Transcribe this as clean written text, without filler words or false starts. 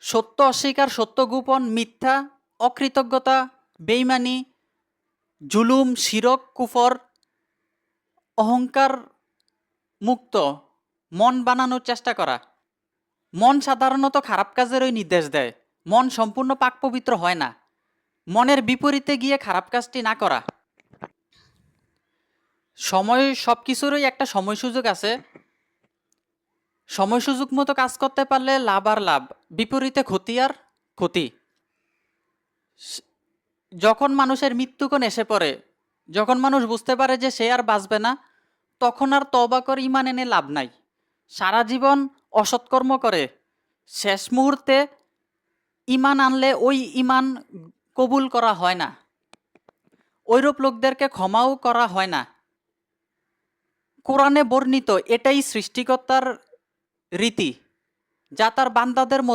সত্য অস্বীকার, সত্য গোপন, মিথ্যা, অকৃতজ্ঞতা, বেইমানি, জুলুম, শিরক, কুফর, অহংকার মুক্ত মন বানানোর চেষ্টা করা। মন সাধারণত খারাপ কাজেরই নির্দেশ দেয়। মন সম্পূর্ণ পাক পবিত্র হয় না। মনের বিপরীতে গিয়ে খারাপ কাজটি না করা। সময়, সব কিছুরই একটা সময় সুযোগ আছে। সময় সুযোগ মতো কাজ করতে পারলে লাভ আর লাভ, বিপরীতে ক্ষতি আর ক্ষতি। যখন মানুষের মৃত্যুক্ষণ এসে পড়ে, যখন মানুষ বুঝতে পারে যে সে আর বাঁচবে না, তখন আর তওবা করে ঈমান এনে লাভ নাই। সারা জীবন অসৎকর্ম করে শেষ মুহূর্তে ঈমান আনলে ওই ঈমান কবুল করা হয় না। ওইরূপ লোকদেরকে ক্ষমাও করা হয় না। কোরআনে বর্ণিত এটাই সৃষ্টিকর্তার রীতি, যা তার বান্দাদের